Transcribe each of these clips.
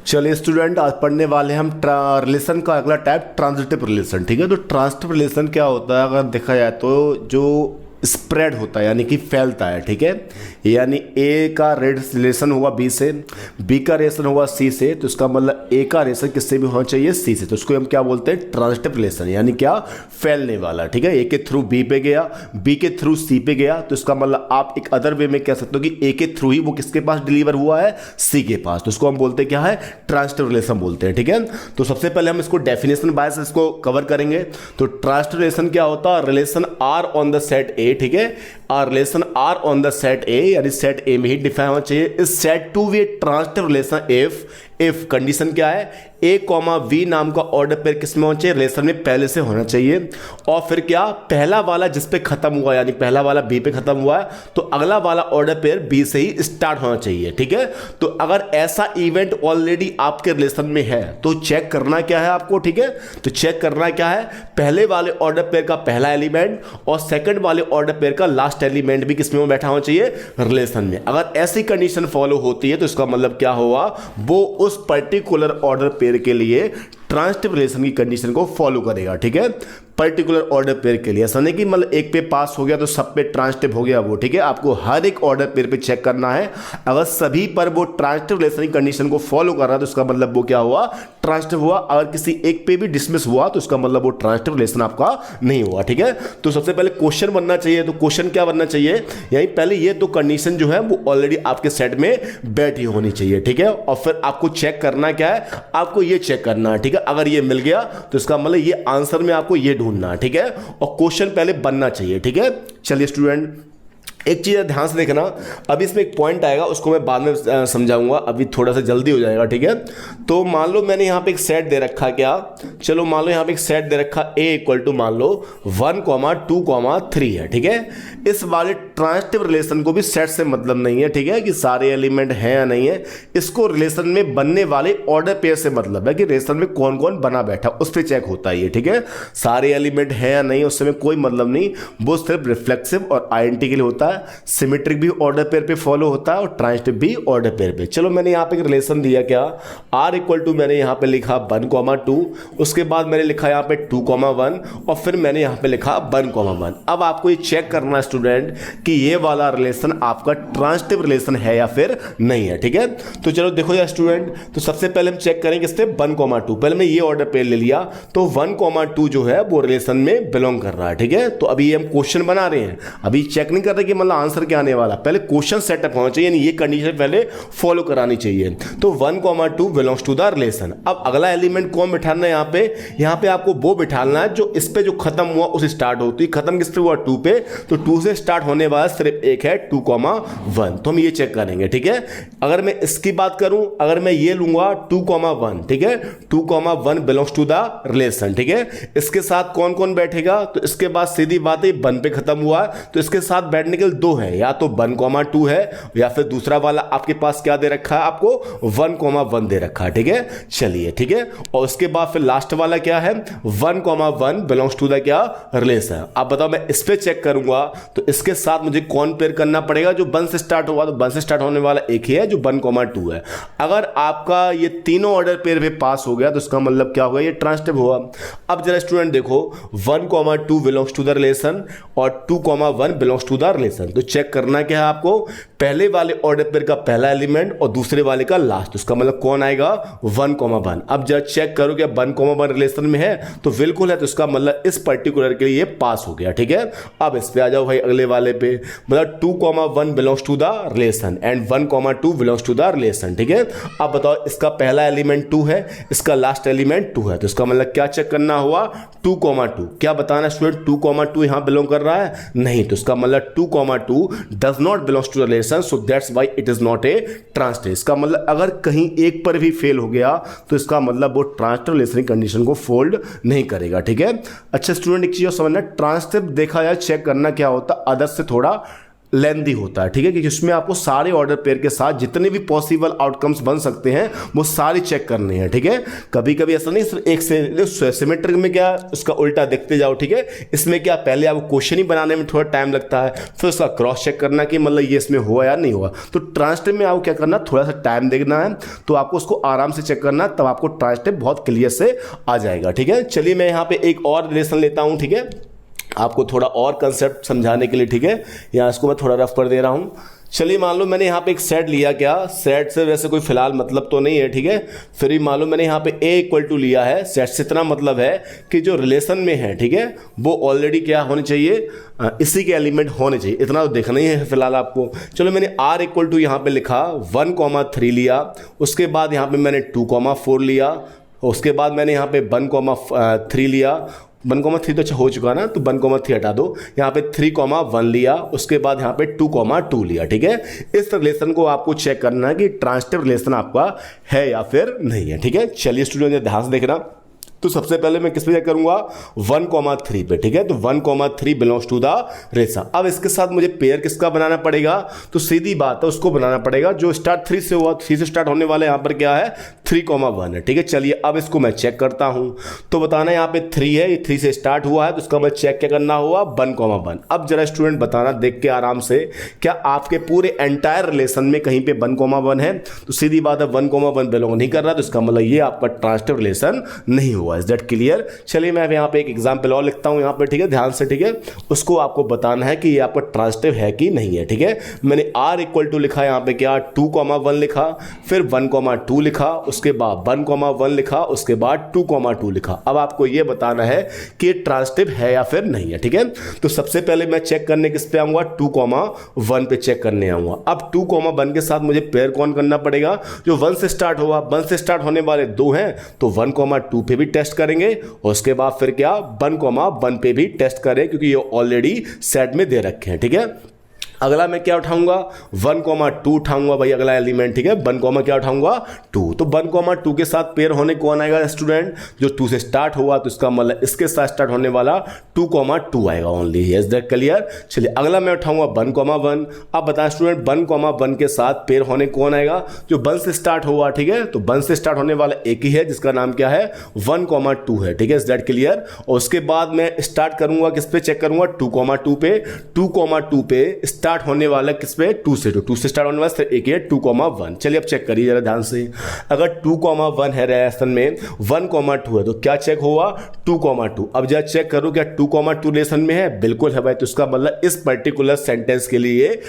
चलिए स्टूडेंट, आज पढ़ने वाले हैं हम रिलेशन का अगला टाइप ट्रांजिटिव रिलेशन। ठीक है, तो ट्रांजिटिव रिलेशन क्या होता है अगर देखा जाए तो जो स्प्रेड होता है यानी कि फैलता है। ठीक है, यानी ए का रिलेशन हुआ बी से, बी का रिलेशन हुआ सी से, तो इसका मतलब ए का रिलेशन किससे भी होना चाहिए सी से, तो उसको हम क्या बोलते हैं ट्रांजिटिव रिलेशन, यानी क्या फैलने वाला। ठीक है, ए के थ्रू बी पे गया, बी के थ्रू सी पे गया, तो इसका मतलब आप एक अदर वे में कह सकते हो कि ए के थ्रू ही वो किसके पास डिलीवर हुआ है सी के पास, तो उसको हम बोलते हैं क्या है ट्रांजिटिव रिलेशन बोलते हैं। ठीक है, तो सबसे पहले हम इसको डेफिनेशन बाय इसको कवर करेंगे। तो ट्रांजिटिव रिलेशन क्या होता है, relation R on the set A. ठीक है, R relation R on the set A, यानी सेट ए में ही डिफाइन होना चाहिए। इस set to be transitive relation if condition क्या है, ए कॉमा वी नाम का ऑर्डर पेयर किसमें होना चाहिए, रिलेशन में पहले से होना चाहिए। और फिर क्या, पहला वाला जिस पे खत्म हुआ यानी पहला वाला बी पे खत्म हुआ है तो अगला वाला ऑर्डर पेयर बी से ही स्टार्ट होना चाहिए। ठीक है, तो अगर ऐसा इवेंट ऑलरेडी आपके रिलेशन में है तो चेक करना क्या है आपको। ठीक है, तो चेक करना क्या है, पहले वाले ऑर्डर पेयर का पहला एलिमेंट और सेकंड वाले ऑर्डर पेयर का लास्ट एलिमेंट भी किसमें बैठा होना चाहिए, रिलेशन में। अगर ऐसी कंडीशन फॉलो होती है तो इसका मतलब क्या होगा, वो उस पर्टिकुलर ऑर्डर पेयर के लिए ट्रांजिटिव रिलेशन की कंडीशन को फॉलो करेगा। ठीक है, पर्टिकुलर ऑर्डर पेयर के लिए, ऐसा नहीं कि मतलब एक पे पास हो गया तो सब पे ट्रांजिटिव हो गया वो। ठीक है, आपको हर एक ऑर्डर पेयर पे चेक करना है, अगर सभी पर वो ट्रांजिटिव रिलेशन की कंडीशन को फॉलो कर रहा है तो उसका मतलब वो क्या हुआ, ट्रांजिटिव हुआ। अगर किसी एक पे भी डिसमिस हुआ तो उसका मतलब वो ट्रांजिटिव रिलेशन आपका नहीं हुआ। ठीक है, तो सबसे पहले क्वेश्चन बनना चाहिए, तो क्वेश्चन क्या बनना चाहिए, यानी पहले ये दो कंडीशन जो है वो ऑलरेडी आपके सेट में बैठी होनी चाहिए। ठीक है, और फिर आपको चेक करना क्या है, आपको ये चेक करना है। ठीक है, अगर ये मिल गया तो इसका मतलब ये आंसर में आपको ये ढूंढना है। ठीक है, और क्वेश्चन पहले बनना चाहिए। ठीक है, चलिए स्टूडेंट एक चीज ध्यान से देखना, अभी इसमें एक पॉइंट आएगा उसको मैं बाद में समझाऊंगा, अभी थोड़ा सा जल्दी हो जाएगा। ठीक है, तो मान लो मैंने यहां पे एक सेट दे रखा, क्या चलो मान लो यहां पे एक सेट दे रखा ए इक्वल टू मान लो 1, 2, 3 है। ठीक है, इस वाले ट्रांजिटिव रिलेशन को भी सेट से मतलब नहीं है। ठीक है, कि सारे एलिमेंट हैं या नहीं है, इसको रिलेशन में बनने वाले ऑर्डर पेयर से मतलब है कि रिलेशन में कौन कौन बना बैठा उस पर चेक होता है ये। ठीक है, सारे एलिमेंट हैं या नहीं उससे कोई मतलब नहीं, वो सिर्फ रिफ्लेक्सिव और आइडेंटिटी के लिए होता है। सिमेट्रिक भी ऑर्डर पेयर पे फॉलो होता है और ट्रांजिटिव भी ऑर्डर पेयर पे। चलो मैंने यहां पे एक रिलेशन दिया, क्या r इक्वल टू मैंने यहां पे लिखा 1, 2, उसके बाद मैंने लिखा यहां पे 2, 1 और फिर मैंने यहां पे लिखा 1, 1। अब आपको ये चेक करना है स्टूडेंट कि ये वाला रिलेशन आपका ट्रांजिटिव रिलेशन है या फिर नहीं है। ठीक है, तो चलो देखो यार स्टूडेंट, तो सबसे पहले हम चेक करेंगे इससे 1, 2। पहले मैं ये ऑर्डर पेयर ले लिया तो 1, 2 जो है वो रिलेशन में बिलोंग कर रहा है। ठीक है, तो अभी हम क्वेश्चन बना रहे हैं, अभी चेक नहीं कर रहे कि मतलब आंसर क्या आने वाला, पहले क्वेश्चन सेटअप होना चाहिए, यानी ये कंडीशन पहले फॉलो करानी चाहिए। तो 1, 2 बिलोंग्स टू द रिलेशन। अब अगला एलिमेंट कौन बिठाना है यहाँ पे आपको वो बिठाना है जो इस पे जो खत्म हुआ उसे स्टार्ट होती, खत्म किस पे हुआ 2 पे, तो 2 से स्टार्ट होने वाला सिर्फ एक है 2, 1, तो हम ये चेक करेंगे। ठीक है, अगर मैं इसकी बात करूं, अगर मैं ये लूंगा 2, 1, ठीक है, 2, 1 बिलोंग्स टू द रिलेशन। ठीक है, इसके साथ कौन कौन बैठेगा, तो इसके बाद सीधी बात है 1 पे खत्म हुआ तो इसके साथ बैठने के लिए 2 है, या तो 1, 2 है या फिर दूसरा वाला आपके पास क्या दे रखा है, आपको 1, 1 दे रखा है। ठीक है, चलिए ठीक है, और उसके बाद फिर लास्ट वाला क्या है 1, 1 बिलोंग्स टू द क्या रिलेशन। अब बताओ मैं इस पे चेक करूंगा तो इसके साथ मुझे कौन पेयर करना पड़ेगा, जो 1 से स्टार्ट हुआ, तो 1 से स्टार्ट होने वाला एक ही है जो 1, 2 है। अगर आपका ये तीनों ऑर्डर पेयर पे पास हो गया तो इसका मतलब क्या होगा, ये ट्रांजिटिव हुआ। अब जरा स्टूडेंट देखो 1, 2 बिलोंग्स टू द रिलेशन और 2, 1 बिलोंग्स टू द रिलेशन, तो चेक करना क्या है आपको, पहले वाले ऑर्डर पेयर का पहला एलिमेंट और दूसरे वाले का लास्ट, उसका मतलब कौन आएगा 1, 1। अब जब चेक करो क्या 1, 1 रिलेशन में है तो बिल्कुल है, तो इसका मतलब इस पर्टिकुलर के लिए पास हो गया। ठीक है, अब इस पे आ जाओ भाई अगले वाले पे, मतलब 2, 1 belongs to the relation and 1, 2 belongs to the relation. ठीक है, अब बताओ इसका पहला एलिमेंट 2 है, इसका लास्ट एलिमेंट 2 है, तो इसका मतलब क्या चेक करना हुआ 2, 2, क्या बताना स्टूडेंट 2, 2 यहां बिलोंग कर रहा है, नहीं, तो इसका मतलब 2, 2 does not belongs to the relation, so that's why it is not a transitive. इसका मतलब अगर कहीं एक पर भी फेल हो गया तो इसका मतलब वो ट्रांजिटिव रिलेशन कंडीशन को फोल्ड नहीं करेगा। ठीक है, अच्छा स्टूडेंट एक चीज समझना, ट्रांजिटिव देखा जाए चेक करना क्या होता है, अदर से थोड़ा लेंदी होता है, ठीक है, क्योंकि उसमें आपको सारे ऑर्डर पेयर के साथ जितने भी पॉसिबल आउटकम्स बन सकते हैं वो सारी चेक करनी है, ठीक है। कभी कभी ऐसा नहीं सिर्फ एक से सिमेट्रिक में क्या उसका उल्टा देखते जाओ, ठीक है। इसमें क्या पहले आपको क्वेश्चन ही बनाने में थोड़ा टाइम लगता है, फिर उसका क्रॉस चेक करना कि मतलब ये इसमें हुआ या नहीं हुआ। तो ट्रांसलेट में आपको क्या करना, थोड़ा सा टाइम देखना है, तो आपको उसको आराम से चेक करना, तब आपको ट्रांसलेट बहुत क्लियर से आ जाएगा, ठीक है। चलिए मैं यहाँ पे एक और रिलेशन लेता हूँ, ठीक है, आपको थोड़ा और कंसेप्ट समझाने के लिए, ठीक है। यहाँ इसको मैं थोड़ा रफ कर दे रहा हूँ। चलिए मान लो मैंने यहाँ पे एक सेट लिया, क्या सेट से वैसे कोई फिलहाल मतलब तो नहीं है, ठीक है, फिर भी मान लो मैंने यहाँ पे ए इक्वल टू लिया है। सेट से इतना मतलब है कि जो रिलेशन में है, ठीक है, वो ऑलरेडी क्या होने चाहिए, इसी के एलिमेंट होने चाहिए, इतना तो देखना ही है फिलहाल आपको। चलो मैंने आर इक्वल टू यहाँ पे लिखा 1,3 लिया, उसके बाद यहाँ पे मैंने 2,4 लिया, उसके बाद मैंने यहाँ पे 1,3 लिया, 1,3 तो अच्छा हो चुका ना, तो 1,3 हटा दो, यहाँ पे 3,1 लिया, उसके बाद यहाँ पे 2,2 लिया, ठीक है। इस रिलेशन को आपको चेक करना है कि ट्रांजिटिव रिलेशन आपका है या फिर नहीं है, ठीक है। चलिए स्टूडेंट ध्यान से देखना, तो सबसे पहले मैं किस पे चेक करूंगा, 1,3 पे, ठीक है। तो 1,3 बिलोंग्स टू द रेशा। अब इसके साथ मुझे पेयर किसका बनाना पड़ेगा, तो सीधी बात है उसको बनाना पड़ेगा जो स्टार्ट 3 से हुआ, 3 से स्टार्ट होने वाला यहाँ पर क्या है 3,1 है, ठीक है। चलिए अब इसको मैं चेक करता हूं, तो बताना यहाँ पे 3 है, ये 3 से स्टार्ट हुआ है, तो उसका मैं चेक क्या करना होगा 1,1। अब जरा स्टूडेंट बताना देख के आराम से, क्या आपके पूरे एंटायर रिलेशन में कहीं पे 1,1 है, तो सीधी बात है 1,1 बिलोंग नहीं कर रहा, तो इसका मतलब ये आपका ट्रांजिटिव रिलेशन नहीं हुआ। Is that clear. चलिए मैं यहाँ पे एक एग्जांपल और लिखता हूँ यहाँ पे, ठीक है, ध्यान से, ठीक है। उसको आपको बताना है कि ये आपका ट्रांजिटिव है कि नहीं है, ठीक है। मैंने आर इक्वल टू लिखा यहाँ पे क्या 2,1 लिखा, फिर 1,2 लिखा, उसके बाद 1,1 लिखा, उसके बाद 2,2 लिखा। अब आपको ये बताना है कि ट्रांजिटिव है या फिर नहीं है, ठीक है। तो सबसे पहले मैं चेक करने किस पे आऊंगा, 2,1 पे चेक करने आऊंगा। अब 2,1 के साथ मुझे पेयर कौन करना पड़ेगा, जो 1 से स्टार्ट होगा, 1 से स्टार्ट होने वाले 2 हैं, तो 1,2 पे भी टेस्ट करेंगे, और उसके बाद फिर क्या 1,1 पे भी टेस्ट करें, क्योंकि ये ऑलरेडी सेट में दे रखे हैं, ठीक है। अगला मैं क्या उठाऊंगा 1,2 उठाऊंगा भाई, अगला एलिमेंट, ठीक है। 1, क्या उठाऊंगा 2, तो 1,2 के साथ पेयर होने कौन आएगा स्टूडेंट, जो 2 से स्टार्ट हुआ, तो इसका मतलब इसके साथ स्टार्ट होने वाला 2,2 आएगा ओनली। Is that clear. चलिए अगला मैं उठाऊंगा 1,1। अब बताएं स्टूडेंट 1,1 के साथ पेयर होने कौन आएगा, जो 1 से स्टार्ट हुआ, ठीक है। तो 1 से स्टार्ट होने वाला एक ही है जिसका नाम क्या है 1,2 है, ठीक है। Is that clear. और उसके बाद मैं स्टार्ट करूंगा किस पे, चेक करूंगा 2,2 पे, 2,2 पे स्टार्ट होने वाला किस पे 2 से स्टार्ट होने वाला एक है 2,1। चलिए अब चेक करिए जरा ध्यान से, अगर 2,1 है रिलेशन में 1,2 है, तो क्या चेक हुआ 2,2। अब जरा चेक करो क्या 2,2 रिलेशन में है, बिल्कुल है भाई, तो इसका मतलब इस पर्टिकुलर सेंटेंस के लिए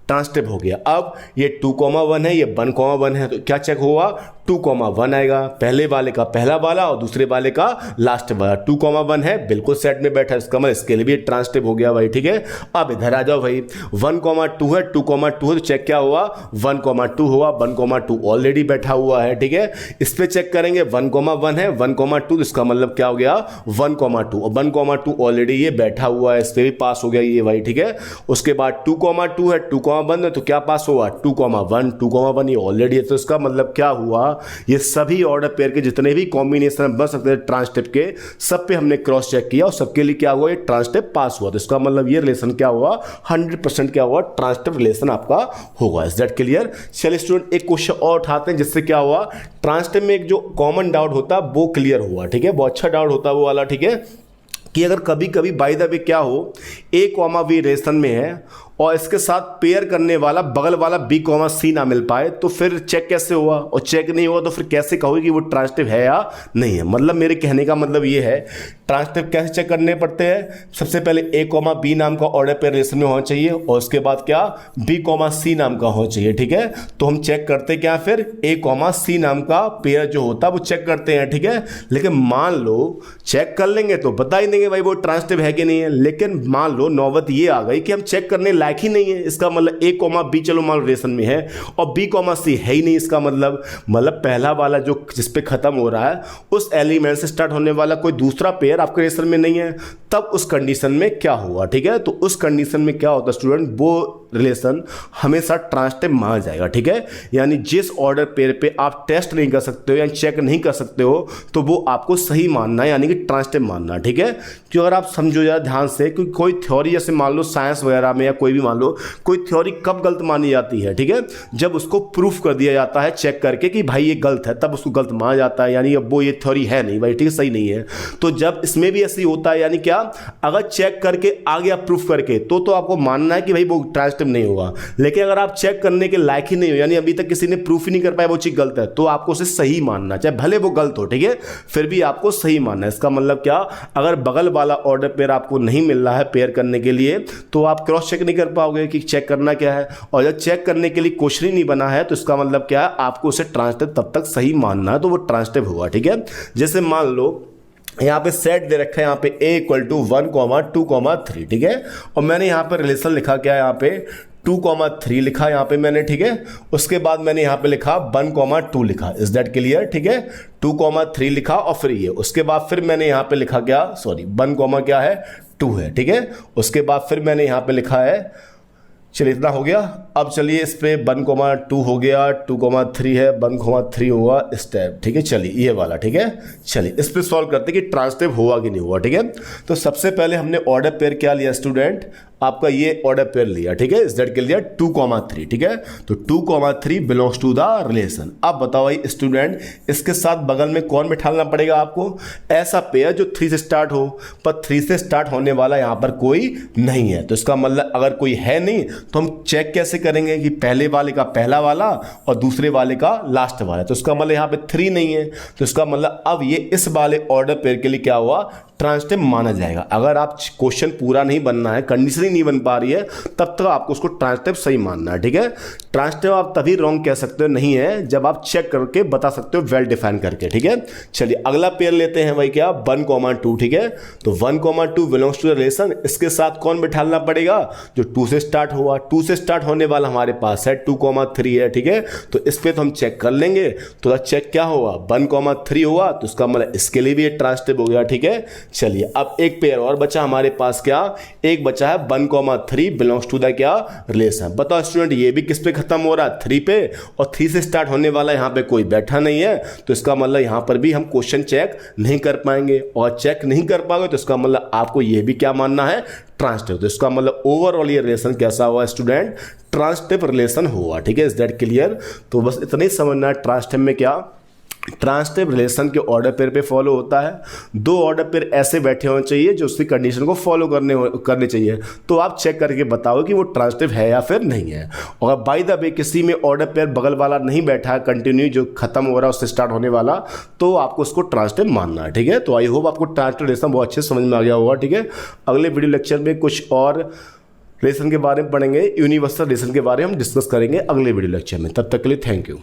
ट्रांजिटिव हो गया। अब ये 2,1 है, ये 1,1 है, तो क्या चेक हुआ 2,1 आएगा, पहले वाले का पहला वाला और दूसरे वाले का लास्ट वाला। 2,1 है, बिल्कुल सेट में बैठा है, इसका मतलब इसके लिए भी ट्रांजिटिव हो गया भाई, ठीक है। अब इधर आ जाओ भाई, 1,2 है, 2,2 है, तो चेक क्या हुआ 1,2 हुआ, 1,2 ऑलरेडी बैठा हुआ है, ठीक है। इस पे चेक करेंगे 1,1 है, 1,2, तो इसका मतलब क्या हो गया 1,2, और 1,2 ऑलरेडी ये बैठा हुआ है, इस पे भी पास हो गया ये भाई, ठीक है। उसके बाद 2,2 है, 2,1 है, तो क्या पास हुआ 2,1, 2,1 ये ऑलरेडी है, तो इसका मतलब क्या हुआ, ये सभी ऑर्डर पेयर के जितने भी कॉम्बिनेशन बन सकते हैं ट्रांजिटिव के, सब पे हमने क्रॉस चेक किया और सबके लिए क्या हुआ ये ट्रांजिटिव पास हुआ। तो इसका मतलब ये रिलेशन क्या हुआ 100% क्या हुआ ट्रांजिटिव रिलेशन आपका होगा। Is that clear. चलिए स्टूडेंट एक क्वेश्चन और उठाते हैं जिससे क्या हुआ ट्रांजिटिव में एक जो कॉमन डाउट होता है वो क्लियर हुआ, ठीक है। बहुत अच्छा डाउट होता है वो वाला, ठीक है, कि अगर कभी कभी बाय द वे क्या हो A, B रिलेशन में है और इसके साथ पेयर करने वाला बगल वाला B, C ना मिल पाए, तो फिर चेक कैसे हुआ, और चेक नहीं हुआ तो फिर कैसे कहोगे कि वो ट्रांजिटिव है या नहीं है। मतलब मेरे कहने का मतलब ये है ट्रांजिटिव कैसे चेक करने पड़ते हैं, सबसे पहले A, B नाम का ऑर्डर पेयर रिलेशन में होना चाहिए, और उसके बाद क्या B, C नाम का होना चाहिए, ठीक है। तो हम चेक करते क्या फिर A, C नाम का पेयर जो होता है वो चेक करते हैं, ठीक है। लेकिन मान लो चेक कर लेंगे तो बता ही देंगे भाई वो ट्रांजिटिव है कि नहीं है, लेकिन मान लो नौबत ये आ गई कि हम चेक करने लायक ही नहीं है, इसका मतलब A, B चलो मान रिलेशन में है और B, C है ही नहीं, इसका मतलब पहला वाला जो जिस पे खत्म हो रहा है उस एलिमेंट से स्टार्ट होने वाला कोई दूसरा पेयर आपके रिलेशन में नहीं है, तब उस कंडीशन में क्या हुआ, ठीक है। तो उस कंडीशन में क्या होता है स्टूडेंट, वो रिलेशन हमेशा ट्रांजिटिव माना जाएगा, ठीक है। यानी जिस ऑर्डर पेयर पे आप टेस्ट नहीं कर सकते हो या चेक नहीं कर सकते हो तो वो आपको सही मानना है, यानी कि ट्रांजिटिव मानना, ठीक है। क्यों, अगर आप समझो यार ध्यान से, क्योंकि कोई थ्योरी जैसे मान लो साइंस वगैरह में या कोई भी मान लो कोई थ्योरी कब गलत मानी जाती है, ठीक है, जब उसको प्रूफ कर दिया जाता है चेक करके कि भाई ये गलत है, तब उसको गलत माना जाता है, यानी अब वो ये थ्योरी है नहीं भाई, ठीक है, सही नहीं है। तो जब इसमें भी ऐसे ही होता है, यानी क्या, अगर चेक करके आ गया प्रूफ करके तो आपको मानना है कि भाई वो ट्रांजिटिव नहीं होगा। लेकिन अगर आप चेक करने के लायक ही नहीं हो, यानी अभी तक किसी ने प्रूफ ही नहीं कर पाया वो चीज गलत है, तो आपको उसे सही मानना, चाहे भले वो गलत हो, ठीक है, फिर भी आपको सही मानना है। इसका मतलब क्या, अगर बगल वाला ऑर्डर पेयर आपको नहीं मिल रहा है पेयर करने के लिए तो आप क्रॉस चेक नहीं कर पाओगे कि चेक करना क्या है, और जब चेक करने के लिए क्वेश्चन ही नहीं बना है तो इसका मतलब क्या है, आपको उसे ट्रांजिटिव तब तक सही मानना है, तो वो ट्रांजिटिव हुआ, ठीक है। जैसे मान लो यहाँ पे सेट दे रखा है, यहाँ पे a = 1, 2, 3, ठीक है, और मैंने यहाँ पे रिलेशन लिखा क्या है, यहाँ पे 2, 3 लिखा यहाँ पे मैंने, ठीक है। उसके बाद मैंने यहाँ पे लिखा 1, 2 लिखा, इज दैट क्लियर, ठीक है। 2, 3 लिखा और फिर ये, उसके बाद फिर मैंने यहाँ पे लिखा क्या, सॉरी 1, क्या है, 2 है, ठीक है। उसके बाद फिर मैंने यहाँ पे लिखा है, चलिए इतना हो गया। अब चलिए इस पे 1, 2 हो गया, 2, 3 है, 1, 3 हुआ स्टेप, ठीक है। चलिए ये वाला, ठीक है, चलिए इस पे सॉल्व करते हैं कि ट्रांजिटिव हुआ कि नहीं हुआ, ठीक है। तो सबसे पहले हमने ऑर्डर पेयर क्या लिया स्टूडेंट, आपका ये ऑर्डर पेयर लिया, ठीक है, इस दैट के लिए 2, 3, ठीक है। तो 2, 3 बिलोंग्स टू द रिलेशन। अब बताओ भाई स्टूडेंट, इसके साथ बगल में कौन बिठाना पड़ेगा आपको, ऐसा पेयर जो 3 से स्टार्ट हो, पर 3 से स्टार्ट होने वाला यहां पर कोई नहीं है। तो इसका मतलब अगर कोई है नहीं तो हम चेक कैसे करेंगे कि पहले वाले का पहला वाला और दूसरे वाले का लास्ट वाला, तो इसका मतलब यहां पे 3 नहीं है, तो इसका मतलब अब ये इस वाले ऑर्डर पेयर के लिए क्या हुआ, ट्रांजिटिव माना जाएगा। अगर आप क्वेश्चन पूरा नहीं बनना है, कंडीशन ही नहीं बन पा रही है, तब तक आपको उसको ट्रांजिटिव सही मानना है, ठीक है। ट्रांजिटिव आप तभी रॉन्ग कह सकते हो नहीं है जब आप चेक करके बता सकते हो वेल डिफाइन करके, ठीक है। चलिए अगला पेयर लेते हैं भाई क्या, 1, 2, ठीक है। तो 1, 2 बिलोंग्स टू द रिलेशन, इसके साथ कौन बिठाना पड़ेगा, जो 2 से स्टार्ट हुआ, 2 से स्टार्ट होने वाला हमारे पास है 2, 3 है, ठीक है। तो इस पे तो हम चेक कर लेंगे, तो चेक क्या हुआ, 1, 3 हुआ, तो इसका मतलब इसके लिए भी ये ट्रांजिटिव हो गया, ठीक है। चलिए अब एक पेयर और बचा हमारे पास, क्या एक बचा है 1, 3 बिलोंग्स टू द क्या, रिलेशन। बताओ स्टूडेंट ये भी किस पे खत्म हो रहा है, 3 पे, और 3 से स्टार्ट होने वाला यहां पे कोई बैठा नहीं है, तो इसका मतलब यहां पर भी हम क्वेश्चन चेक नहीं कर पाएंगे, और चेक नहीं कर पाओगे तो इसका मतलब आपको ये भी क्या मानना है, ट्रांजिटिव। तो इसका मतलब ओवरऑल ये रिलेशन कैसा हुआ स्टूडेंट, ट्रांजिटिव रिलेशन हुआ, ठीक है, इज दैट क्लियर। तो बस इतना ही समझना है, ट्रांजिटिव में क्या, ट्रांजिटिव रिलेशन के ऑर्डर पेयर पे फॉलो होता है। 2 ऑर्डर पेयर ऐसे बैठे होने चाहिए जो उसकी कंडीशन को फॉलो करने चाहिए, तो आप चेक करके बताओ कि वो ट्रांजिटिव है या फिर नहीं है। और बाय द वे किसी में ऑर्डर पेयर बगल वाला नहीं बैठा है कंटिन्यू, जो खत्म हो रहा है उससे स्टार्ट होने वाला, तो आपको उसको ट्रांजिटिव मानना है, ठीक है। तो आई होप आपको ट्रांजिटिव रिलेशन बहुत अच्छे समझ में आ गया होगा, ठीक है। अगले वीडियो लेक्चर में कुछ और रिलेशन के बारे में पढ़ेंगे, यूनिवर्सल रिलेशन के बारे में हम डिस्कस करेंगे अगले वीडियो लेक्चर में। तब तक के लिए थैंक यू।